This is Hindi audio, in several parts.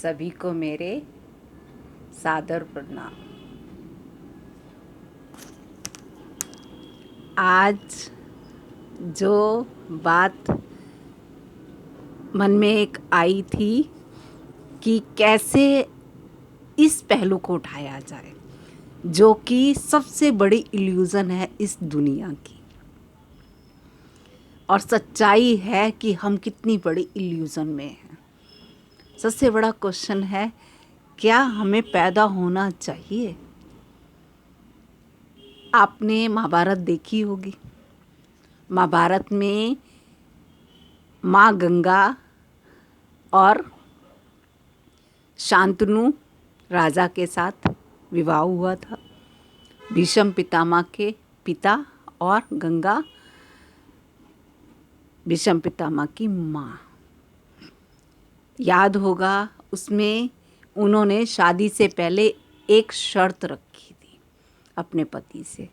सभी को मेरे सादर प्रणाम। आज जो बात मन में एक आई थी कि कैसे इस पहलू को उठाया जाए, जो कि सबसे बड़ी इल्यूज़न है इस दुनिया की, और सच्चाई है कि हम कितनी बड़ी इल्यूज़न में हैं। सबसे बड़ा क्वेश्चन है, क्या हमें पैदा होना चाहिए? आपने महाभारत देखी होगी। महाभारत में माँ गंगा और शांतनु राजा के साथ विवाह हुआ था। भीष्म पितामह के पिता और गंगा भीष्म पितामह की माँ। याद होगा, उसमें उन्होंने शादी से पहले एक शर्त रखी थी अपने पति से।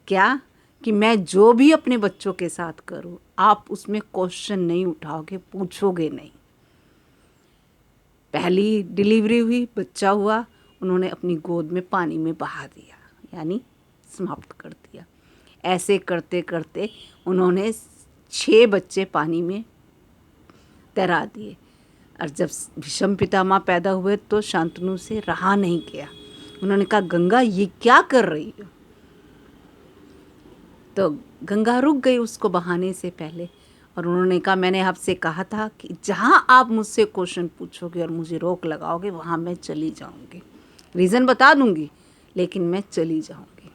क्या? कि मैं जो भी अपने बच्चों के साथ करूं, आप उसमें क्वेश्चन नहीं उठाओगे, पूछोगे नहीं। पहली डिलीवरी हुई, बच्चा हुआ, उन्होंने अपनी गोद में पानी में बहा दिया, यानी समाप्त कर दिया। ऐसे करते करते उन्होंने 6 बच्चे पानी में तैरा दिए। और जब भीष्म पितामह पैदा हुए तो शांतनु से रहा नहीं गया। उन्होंने कहा, गंगा ये क्या कर रही हो? तो गंगा रुक गई उसको बहाने से पहले, और उन्होंने कहा, मैंने आपसे कहा था कि जहाँ आप मुझसे क्वेश्चन पूछोगे और मुझे रोक लगाओगे, वहाँ मैं चली जाऊँगी। रीज़न बता दूँगी, लेकिन मैं चली जाऊँगी।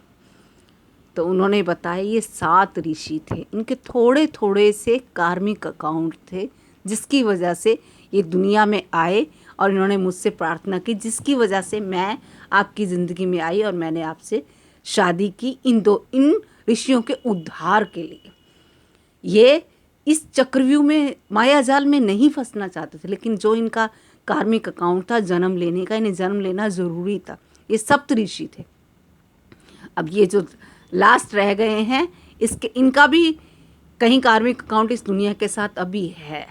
तो उन्होंने बताया, ये 7 ऋषि थे, इनके थोड़े थोड़े से कार्मिक अकाउंट थे, जिसकी वजह से ये दुनिया में आए, और इन्होंने मुझसे प्रार्थना की, जिसकी वजह से मैं आपकी ज़िंदगी में आई और मैंने आपसे शादी की, इन ऋषियों के उद्धार के लिए। ये इस चक्रव्यूह में, माया जाल में नहीं फंसना चाहते थे, लेकिन जो इनका कार्मिक अकाउंट था जन्म लेने का, इन्हें जन्म लेना ज़रूरी था। ये 7 ऋषि थे। अब ये जो लास्ट रह गए हैं, इनका भी कहीं कार्मिक अकाउंट इस दुनिया के साथ अभी है।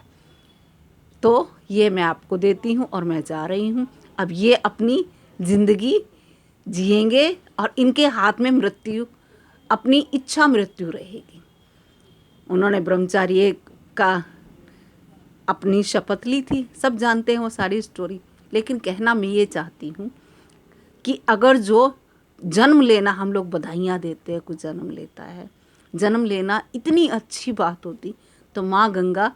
तो ये मैं आपको देती हूँ और मैं जा रही हूँ। अब ये अपनी ज़िंदगी जिएंगे और इनके हाथ में मृत्यु, अपनी इच्छा मृत्यु रहेगी। उन्होंने ब्रह्मचार्य का अपनी शपथ ली थी, सब जानते हैं वो सारी स्टोरी। लेकिन कहना मैं ये चाहती हूँ कि अगर जो जन्म लेना, हम लोग बधाइयाँ देते हैं, कुछ जन्म लेता है, जन्म लेना इतनी अच्छी बात होती, तो माँ गंगा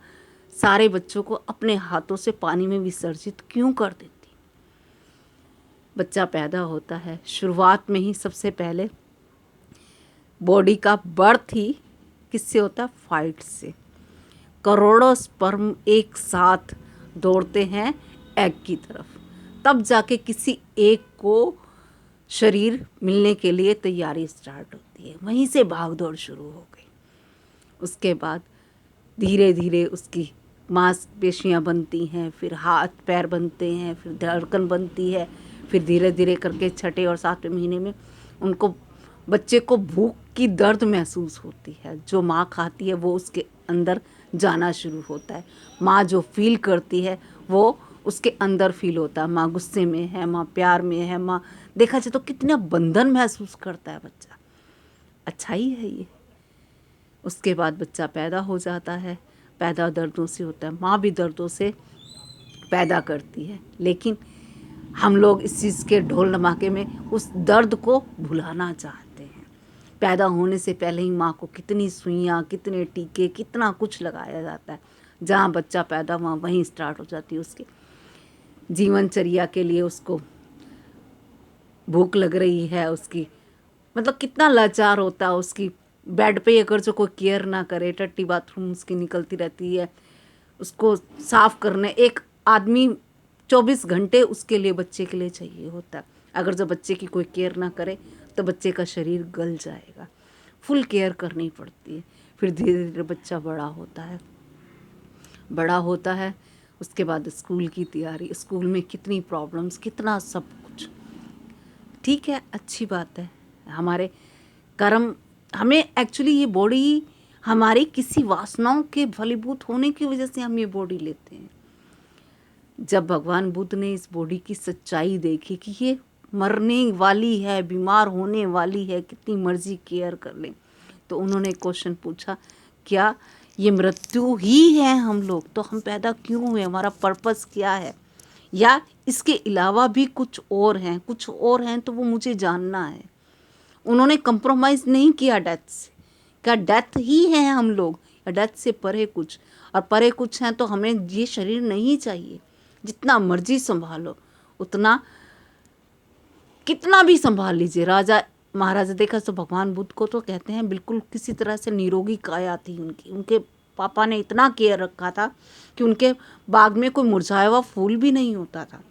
सारे बच्चों को अपने हाथों से पानी में विसर्जित क्यों कर देती? बच्चा पैदा होता है, शुरुआत में ही सबसे पहले बॉडी का बर्थ ही किससे होता है? फाइट से। करोड़ों स्पर्म एक साथ दौड़ते हैं एग की तरफ, तब जाके किसी एक को शरीर मिलने के लिए तैयारी स्टार्ट होती है। वहीं से भाग दौड़ शुरू हो गई। उसके बाद धीरे धीरे उसकी मांसपेशियाँ बनती हैं, फिर हाथ पैर बनते हैं, फिर धड़कन बनती है, फिर धीरे धीरे करके 6ठे और 7वें महीने में उनको, बच्चे को भूख की दर्द महसूस होती है। जो माँ खाती है वो उसके अंदर जाना शुरू होता है। माँ जो फील करती है वो उसके अंदर फील होता है। माँ गुस्से में है, माँ प्यार में है, माँ, देखा जाए तो कितना बंधन महसूस करता है बच्चा। अच्छा ही है ये। उसके बाद बच्चा पैदा हो जाता है। पैदा दर्दों से होता है, माँ भी दर्दों से पैदा करती है, लेकिन हम लोग इस चीज़ के ढोल धमाके में उस दर्द को भुलाना चाहते हैं। पैदा होने से पहले ही माँ को कितनी सुइयाँ, कितने टीके, कितना कुछ लगाया जाता है। जहाँ बच्चा पैदा हुआ वहीं स्टार्ट हो जाती है उसके जीवनचर्या के लिए। उसको भूख लग रही है, उसकी मतलब कितना लाचार होता है। उसकी बेड पे अगर जो कोई केयर ना करे, टट्टी बाथरूम उसकी निकलती रहती है, उसको साफ करने एक आदमी 24 घंटे उसके लिए, बच्चे के लिए चाहिए होता है। अगर जो बच्चे की कोई केयर ना करे तो बच्चे का शरीर गल जाएगा। फुल केयर करनी पड़ती है। फिर धीरे धीरे बच्चा बड़ा होता है। उसके बाद स्कूल की तैयारी, स्कूल में कितनी प्रॉब्लम्स, कितना सब कुछ। ठीक है, अच्छी बात है। हमारे कर्म, हमें एक्चुअली ये बॉडी हमारी किसी वासनाओं के फलीभूत होने की वजह से हम ये बॉडी लेते हैं। जब भगवान बुद्ध ने इस बॉडी की सच्चाई देखी कि ये मरने वाली है, बीमार होने वाली है, कितनी मर्जी केयर कर लें, तो उन्होंने क्वेश्चन पूछा, क्या ये मृत्यु ही है हम लोग? तो हम पैदा क्यों हुए? हमारा पर्पस क्या है? या इसके अलावा भी कुछ और हैं? कुछ और हैं तो वो मुझे जानना है। उन्होंने कंप्रोमाइज़ नहीं किया डेथ से। क्या डेथ ही है हम लोग, या डेथ से परे कुछ? और परे कुछ हैं तो हमें ये शरीर नहीं चाहिए। जितना मर्जी संभालो, उतना कितना भी संभाल लीजिए। राजा महाराजा देखा तो भगवान बुद्ध को तो कहते हैं बिल्कुल किसी तरह से निरोगी काया थी उनकी। उनके पापा ने इतना केयर रखा था कि उनके बाग में कोई मुरझाया हुआ फूल भी नहीं होता था।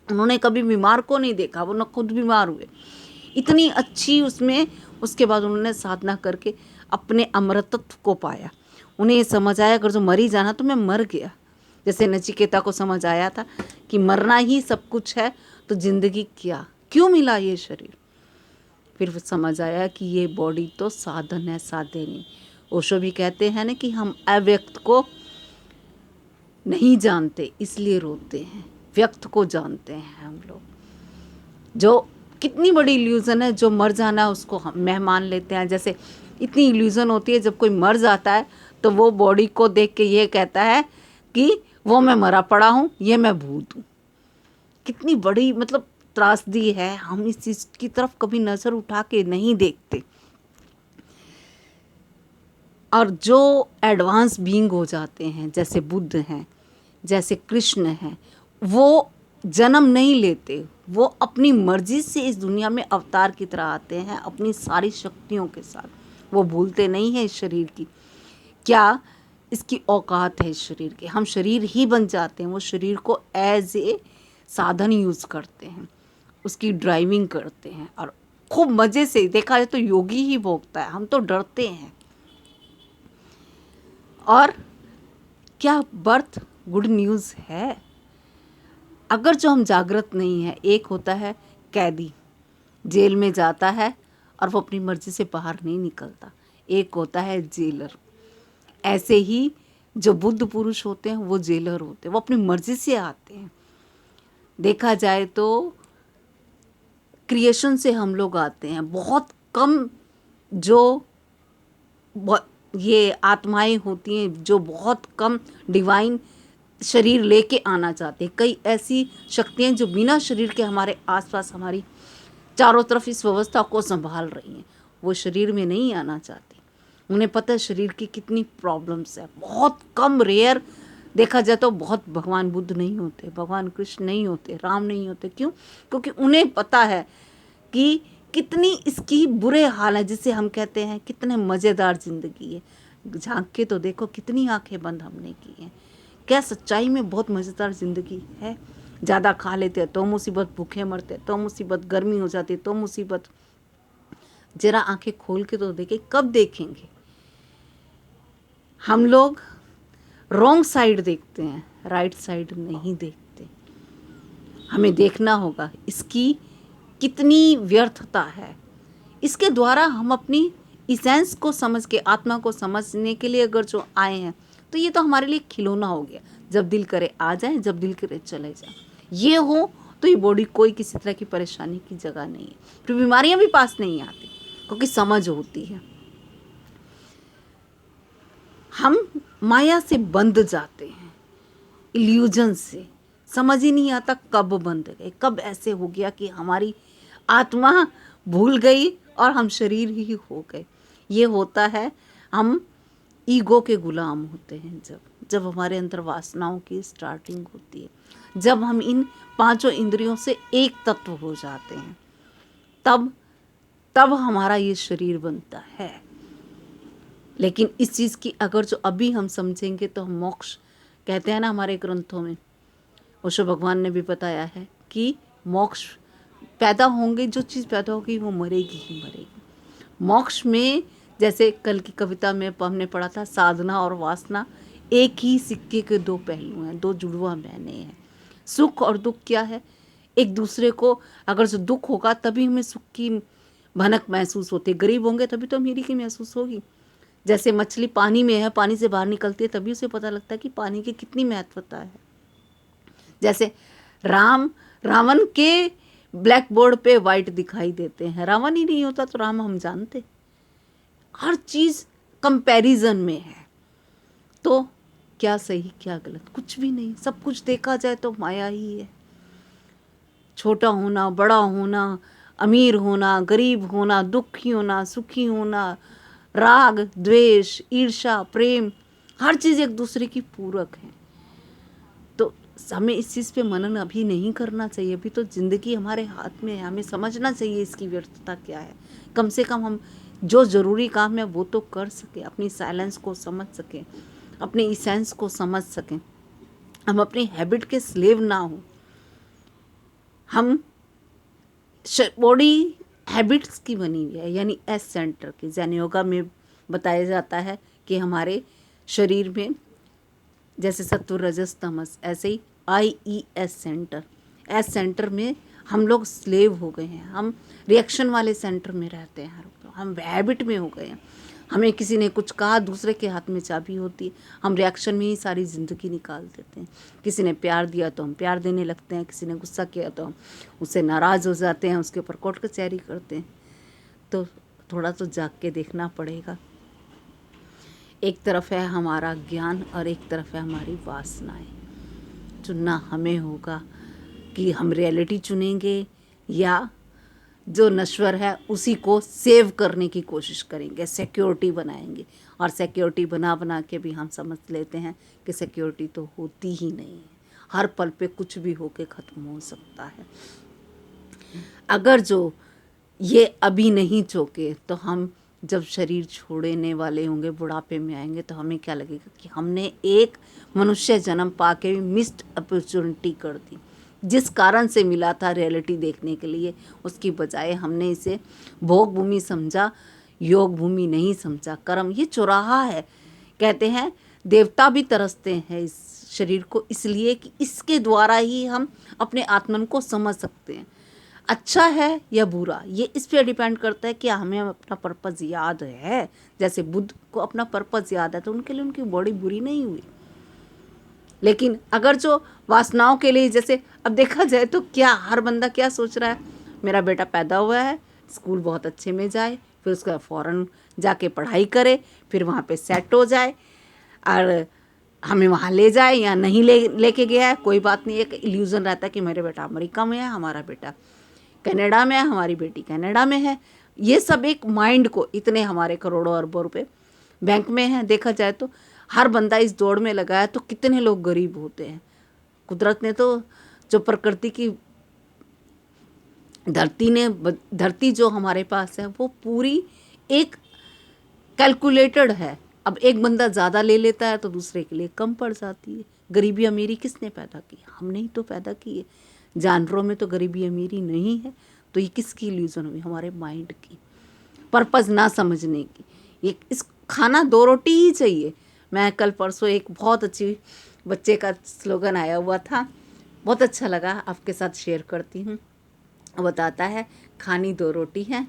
उन्होंने कभी बीमार को नहीं देखा, वो न खुद बीमार हुए, इतनी अच्छी उसमें। उसके बाद उन्होंने साधना करके अपने अमृतत्व को पाया। उन्हें ये समझ आया अगर जो मर ही जाना तो मैं मर गया। जैसे नचिकेता को समझ आया था कि मरना ही सब कुछ है, तो जिंदगी क्या, क्यों मिला ये शरीर? फिर वो समझ आया कि ये बॉडी तो साधन है, साध्य नहीं। ओशो भी कहते हैं ना कि हम अव्यक्त को नहीं जानते इसलिए रोते हैं, व्यक्त को जानते हैं हम लोग। जो कितनी बड़ी इल्यूज़न है, जो मर जाना उसको हम मेहमान लेते हैं। जैसे इतनी इल्यूज़न होती है, जब कोई मर जाता है तो वो बॉडी को देख के ये कहता है कि वो मैं मरा पड़ा हूँ, ये मैं भूत हूँ। कितनी बड़ी मतलब त्रासदी है, हम इस चीज़ की तरफ कभी नज़र उठा के नहीं देखते। और जो एडवांस बीइंग हो जाते हैं, जैसे बुद्ध हैं, जैसे कृष्ण हैं, वो जन्म नहीं लेते, वो अपनी मर्जी से इस दुनिया में अवतार की तरह आते हैं अपनी सारी शक्तियों के साथ। वो भूलते नहीं हैं इस शरीर की, क्या इसकी औकात है इस शरीर की। हम शरीर ही बन जाते हैं, वो शरीर को एज ए साधन यूज़ करते हैं, उसकी ड्राइविंग करते हैं। और खूब मज़े से देखा जाए तो योगी ही भोगता है, हम तो डरते हैं। और क्या बर्थ गुड न्यूज़ है? अगर जो हम जागृत नहीं है, एक होता है कैदी, जेल में जाता है और वो अपनी मर्जी से बाहर नहीं निकलता, एक होता है जेलर। ऐसे ही जो बुद्ध पुरुष होते हैं वो जेलर होते हैं, वो अपनी मर्जी से आते हैं। देखा जाए तो क्रिएशन से हम लोग आते हैं, बहुत कम जो ये आत्माएं होती हैं जो बहुत कम डिवाइन शरीर लेके आना चाहते हैं। कई ऐसी शक्तियाँ जो बिना शरीर के हमारे आसपास हमारी चारों तरफ इस व्यवस्था को संभाल रही हैं, वो शरीर में नहीं आना चाहती। उन्हें पता है शरीर की कितनी प्रॉब्लम्स है। बहुत कम, रेयर देखा जाए तो बहुत भगवान बुद्ध नहीं होते, भगवान कृष्ण नहीं होते, राम नहीं होते। क्यों? क्योंकि उन्हें पता है कि कितनी इसकी बुरे हाल है, जिसे हम कहते हैं कितने मज़ेदार ज़िंदगी है। झांक के तो देखो कितनी आंखें बंद हमने की हैं। क्या सच्चाई में बहुत मज़ेदार ज़िंदगी है? ज़्यादा खा लेते हैं तो मुसीबत, भूखे मरते तो मुसीबत, गर्मी हो जाती तो मुसीबत। जरा आंखें खोल के तो देखें, कब देखेंगे? हम लोग रॉन्ग साइड देखते हैं, राइट साइड नहीं देखते। हमें देखना होगा इसकी कितनी व्यर्थता है। इसके द्वारा हम अपनी इसेंस को समझ के, आत्मा को समझने के लिए अगर जो आए हैं, तो ये तो हमारे लिए खिलौना हो गया। जब दिल करे आ जाए, जब दिल करे चले जाए। ये हो तो ये बॉडी कोई किसी तरह की परेशानी की जगह नहीं है। फिर बीमारियां भी पास नहीं आती क्योंकि समझ होती है। हम माया से बंध जाते हैं, इल्यूजन से। समझ ही नहीं आता कब बंध गए, कब ऐसे हो गया कि हमारी आत्मा भूल गई और हम शरीर ही हो गए। ये होता है, हम ईगो के गुलाम होते हैं जब हमारे अंदर वासनाओं की स्टार्टिंग होती है, जब हम इन पांचों इंद्रियों से एक तत्व हो जाते हैं, तब हमारा ये शरीर बनता है। लेकिन इस चीज़ की अगर जो अभी हम समझेंगे तो हम मोक्ष, कहते हैं ना हमारे ग्रंथों में, ओशो भगवान ने भी बताया है कि मोक्ष पैदा होंगे, जो चीज़ पैदा होगी वो मरेगी ही मरेगी। मोक्ष में जैसे कल की कविता में हमने पढ़ा था, साधना और वासना एक ही सिक्के के दो पहलू हैं, दो जुड़वा बहने हैं। सुख और दुख क्या है? एक दूसरे को, अगर जो दुख होगा तभी हमें सुख की भनक महसूस होती है। गरीब होंगे तभी तो अमीरी की महसूस होगी। जैसे मछली पानी में है, पानी से बाहर निकलती है तभी उसे पता लगता है कि पानी की कितनी महत्वता है। जैसे रावण के ब्लैक बोर्ड पे वाइट दिखाई देते हैं, रावण ही नहीं होता तो राम हम जानते। हर चीज़ कंपैरिजन में है, तो क्या सही क्या गलत कुछ भी नहीं, सब कुछ देखा जाए तो माया ही है। छोटा होना, बड़ा होना, अमीर होना, गरीब होना, दुखी होना, सुखी होना, राग द्वेष ईर्ष्या प्रेम, हर चीज़ एक दूसरे की पूरक है। तो हमें इस चीज़ पे मनन अभी नहीं करना चाहिए, अभी तो ज़िंदगी हमारे हाथ में है, हमें समझना चाहिए इसकी व्यर्थता क्या है। कम से कम हम जो ज़रूरी काम है वो तो कर सकें, अपनी साइलेंस को समझ सकें, अपने इसेंस को समझ सकें, हम अपनी हैबिट के स्लेव ना हो। हम बॉडी हैबिट्स की बनी हुई है, यानी एस सेंटर की। जैन योगा में बताया जाता है कि हमारे शरीर में जैसे सत्व रजस तमस, ऐसे ही IES सेंटर, एस सेंटर में हम लोग स्लेव हो गए हैं, हम रिएक्शन वाले सेंटर में रहते हैं, हम हैबिट में हो गए हैं। हमें किसी ने कुछ कहा, दूसरे के हाथ में चाबी होती है, हम रिएक्शन में ही सारी ज़िंदगी निकाल देते हैं। किसी ने प्यार दिया तो हम प्यार देने लगते हैं, किसी ने गुस्सा किया तो हम उससे नाराज़ हो जाते हैं, उसके ऊपर कोर्ट कचहरी करते हैं। तो थोड़ा तो जाग के देखना पड़ेगा। एक तरफ है हमारा ज्ञान और एक तरफ है हमारी वासनाएं। चुनना हमें होगा कि हम रियलिटी चुनेंगे या जो नश्वर है उसी को सेव करने की कोशिश करेंगे, सिक्योरिटी बनाएंगे। और सिक्योरिटी बना बना के भी हम समझ लेते हैं कि सिक्योरिटी तो होती ही नहीं है, हर पल पे कुछ भी होके ख़त्म हो सकता है। अगर जो ये अभी नहीं चौके तो हम जब शरीर छोड़ने वाले होंगे, बुढ़ापे में आएंगे, तो हमें क्या लगेगा कि हमने एक मनुष्य जन्म पा के भी मिस्ड अपॉर्चुनिटी कर दी। जिस कारण से मिला था रियलिटी देखने के लिए, उसकी बजाय हमने इसे भोग भूमि समझा, योग भूमि नहीं समझा। कर्म ये चौराहा है। कहते हैं देवता भी तरसते हैं इस शरीर को, इसलिए कि इसके द्वारा ही हम अपने आत्मन को समझ सकते हैं। अच्छा है या बुरा, ये इस पर डिपेंड करता है कि हमें अपना पर्पज़ याद है। जैसे बुद्ध को अपना पर्पज़ याद है तो उनके लिए उनकी बॉडी बुरी नहीं हुई। लेकिन अगर जो वासनाओं के लिए, जैसे अब देखा जाए तो क्या हर बंदा क्या सोच रहा है, मेरा बेटा पैदा हुआ है, स्कूल बहुत अच्छे में जाए, फिर उसका फ़ौरन जाके पढ़ाई करे, फिर वहाँ पे सेट हो जाए और हमें वहाँ ले जाए या नहीं लेके गया है कोई बात नहीं। एक इल्यूज़न रहता है कि मेरे बेटा अमेरिका में है, हमारा बेटा कनाडा में है, हमारी बेटी कनाडा में है। ये सब एक माइंड को, इतने हमारे करोड़ों अरबों रुपए बैंक में है। देखा जाए तो हर बंदा इस दौड़ में लगा है, तो कितने लोग गरीब होते हैं। कुदरत ने तो जो प्रकृति की धरती जो हमारे पास है वो पूरी एक कैलकुलेटेड है। अब एक बंदा ज़्यादा ले लेता है तो दूसरे के लिए कम पड़ जाती है। गरीबी अमीरी किसने पैदा की? हमने ही तो पैदा की है। जानवरों में तो गरीबी अमीरी नहीं है, तो ये किसकी इल्यूजन हुई? हमारे माइंड की, पर्पज़ ना समझने की। ये इस खाना 2 रोटी ही चाहिए। मैं कल परसों एक बहुत अच्छी बच्चे का स्लोगन आया हुआ था, बहुत अच्छा लगा, आपके साथ शेयर करती हूँ। बताता है खानी 2 रोटी है,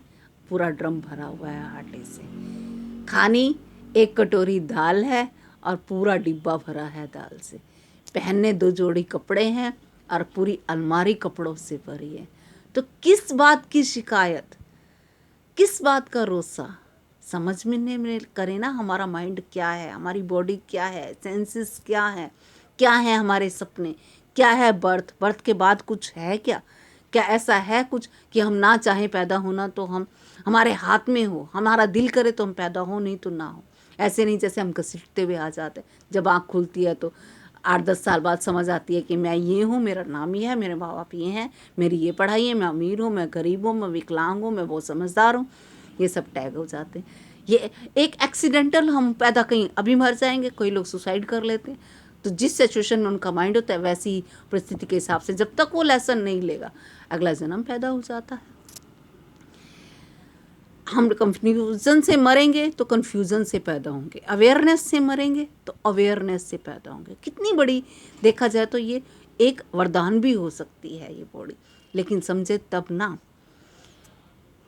पूरा ड्रम भरा हुआ है आटे से। खानी 1 कटोरी दाल है और पूरा डिब्बा भरा है दाल से। पहनने 2 जोड़ी कपड़े हैं और पूरी अलमारी कपड़ों से भरी है। तो किस बात की शिकायत, किस बात का रोसा? समझ में नहीं करे ना हमारा माइंड क्या है, हमारी बॉडी क्या है, सेंसेस क्या है हमारे सपने, क्या है बर्थ के बाद कुछ है क्या? क्या ऐसा है कुछ कि हम ना चाहें पैदा होना तो हम हमारे हाथ में हो, हमारा दिल करे तो हम पैदा हो, नहीं तो ना हो। ऐसे नहीं जैसे हम घसीटते हुए आ जाते। जब आँख खुलती है तो 8-10 साल बाद समझ आती है कि मैं ये हूँ, मेरा नाम ये है, मेरे माँ बाप ये हैं, मेरी ये पढ़ाई है, मैं अमीर हूँ, मैं गरीब हूँ, मैं विकलांग हूँ, मैं बहुत समझदार हूँ। ये सब टैग हो जाते हैं। ये एक एक्सीडेंटल, हम पैदा कहीं अभी मर जाएंगे। कोई लोग सुसाइड कर लेते हैं। तो जिस सिचुएशन में उनका माइंड होता है वैसी परिस्थिति के हिसाब से जब तक वो लेसन नहीं लेगा अगला जन्म पैदा हो जाता है। हम कंफ्यूजन से मरेंगे तो कंफ्यूजन से पैदा होंगे, अवेयरनेस से मरेंगे तो अवेयरनेस से पैदा होंगे। कितनी बड़ी, देखा जाए तो ये एक वरदान भी हो सकती है ये बॉडी, लेकिन समझे तब ना।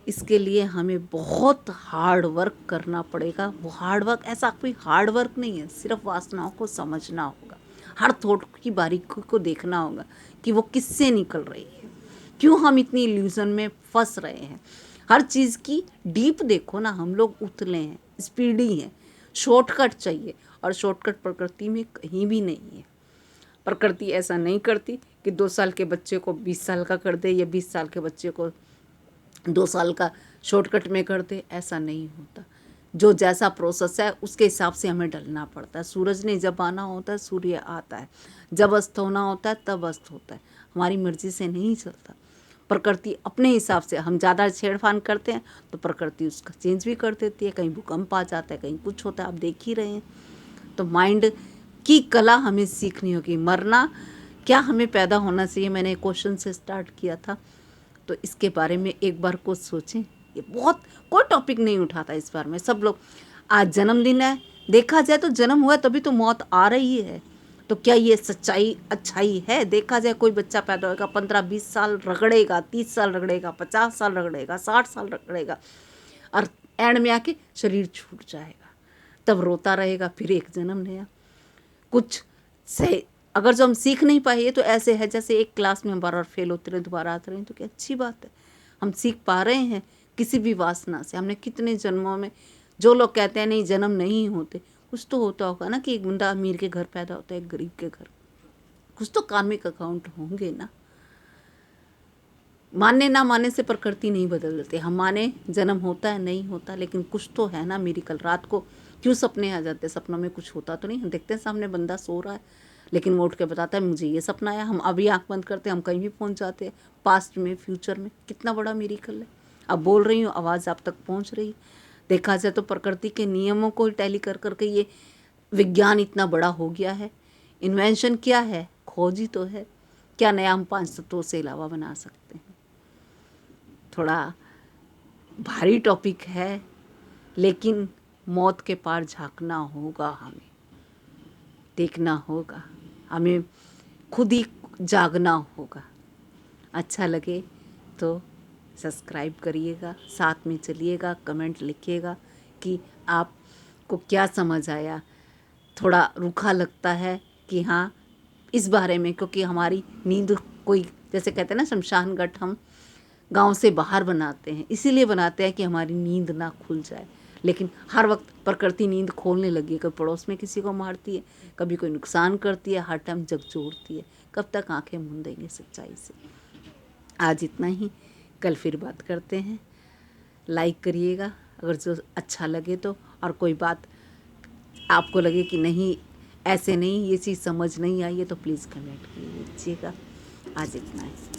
इसके लिए हमें बहुत हार्ड वर्क करना पड़ेगा। वो हार्ड वर्क ऐसा कोई हार्ड वर्क नहीं है, सिर्फ वासनाओं को समझना होगा। हर थॉट की बारीकी को देखना होगा कि वो किससे निकल रही है, क्यों हम इतनी इल्यूजन में फंस रहे हैं। हर चीज़ की डीप देखो ना, हम लोग उतले हैं, स्पीडी हैं, शॉर्टकट चाहिए, और शॉर्टकट प्रकृति में कहीं भी नहीं है। प्रकृति ऐसा नहीं करती कि 2 साल के बच्चे को 20 साल का कर दे, या 20 साल के बच्चे को 2 साल का शॉर्टकट में कर दे, ऐसा नहीं होता। जो जैसा प्रोसेस है उसके हिसाब से हमें ढलना पड़ता है। सूरज ने जब आना होता है सूर्य आता है, जब अस्त होना होता है तब अस्त होता है, हमारी मर्जी से नहीं चलता। प्रकृति अपने हिसाब से, हम ज़्यादा छेड़फाड़ करते हैं तो प्रकृति उसका चेंज भी कर देती है, कहीं भूकंप आ जाता है, कहीं कुछ होता है, आप देख ही रहे हैं। तो माइंड की कला हमें सीखनी होगी। मरना क्या हमें पैदा होना चाहिए, मैंने क्वेश्चन से स्टार्ट किया था, तो इसके बारे में एक बार को सोचें। ये बहुत, कोई टॉपिक नहीं उठाता इस बार में। सब लोग आज जन्मदिन है, देखा जाए तो जन्म हुआ तभी तो मौत आ रही है, तो क्या ये सच्चाई अच्छाई है? देखा जाए कोई बच्चा पैदा होगा, 15-20 साल रगड़ेगा, 30 साल रगड़ेगा, 50 साल रगड़ेगा, 60 साल रगड़ेगा, और एंड में आके शरीर छूट जाएगा, तब रोता रहेगा, फिर एक जन्म नया। कुछ सही अगर जो हम सीख नहीं पाए तो ऐसे है जैसे एक क्लास में हम बार बार फेल होते रहे, दोबारा आते रहे, तो क्या अच्छी बात है। हम सीख पा रहे हैं किसी भी वासना से। हमने कितने जन्मों में, जो लोग कहते हैं नहीं जन्म नहीं होते, कुछ तो होता होगा ना, कि एक बंदा अमीर के घर पैदा होता है, एक गरीब के घर, कुछ तो कार्मिक अकाउंट होंगे ना। मानने ना मानने से प्रकृति नहीं बदल देते। हम माने जन्म होता है नहीं होता, लेकिन कुछ तो है ना। मेरी कल रात को क्यों सपने आ जाते हैं, सपनों में कुछ होता तो नहीं। हम देखते हैं सामने बंदा सो रहा है, लेकिन वो उठ के बताता है मुझे ये सपना आया। हम अभी आंख बंद करते हैं, हम कहीं भी पहुंच जाते हैं, पास्ट में, फ्यूचर में। कितना बड़ा मिरेकल है। अब बोल रही हूँ, आवाज़ आप तक पहुंच रही है। देखा जाए तो प्रकृति के नियमों को टैली कर करके ये विज्ञान इतना बड़ा हो गया है। इन्वेंशन क्या है, खोज ही तो है। क्या नया हम 5 तत्वों से अलावा बना सकते हैं? थोड़ा भारी टॉपिक है, लेकिन मौत के पार झांकना होगा, हमें देखना होगा, हमें खुद ही जागना होगा। अच्छा लगे तो सब्सक्राइब करिएगा, साथ में चलिएगा, कमेंट लिखिएगा कि आपको क्या समझ आया। थोड़ा रूखा लगता है कि हाँ इस बारे में, क्योंकि हमारी नींद कोई, जैसे कहते हैं ना शमशान घाट हम गांव से बाहर बनाते हैं, इसीलिए बनाते हैं कि हमारी नींद ना खुल जाए। लेकिन हर वक्त प्रकृति नींद खोलने लगी है, कभी पड़ोस में किसी को मारती है, कभी कोई नुकसान करती है, हर टाइम झकझोरती है। कब तक आंखें मूंद देंगे सच्चाई से। आज इतना ही, कल फिर बात करते हैं। लाइक करिएगा अगर जो अच्छा लगे तो, और कोई बात आपको लगे कि नहीं ऐसे नहीं, ये चीज़ समझ नहीं आई है, तो प्लीज़ कमेंट कीजिएगा। आज इतना है।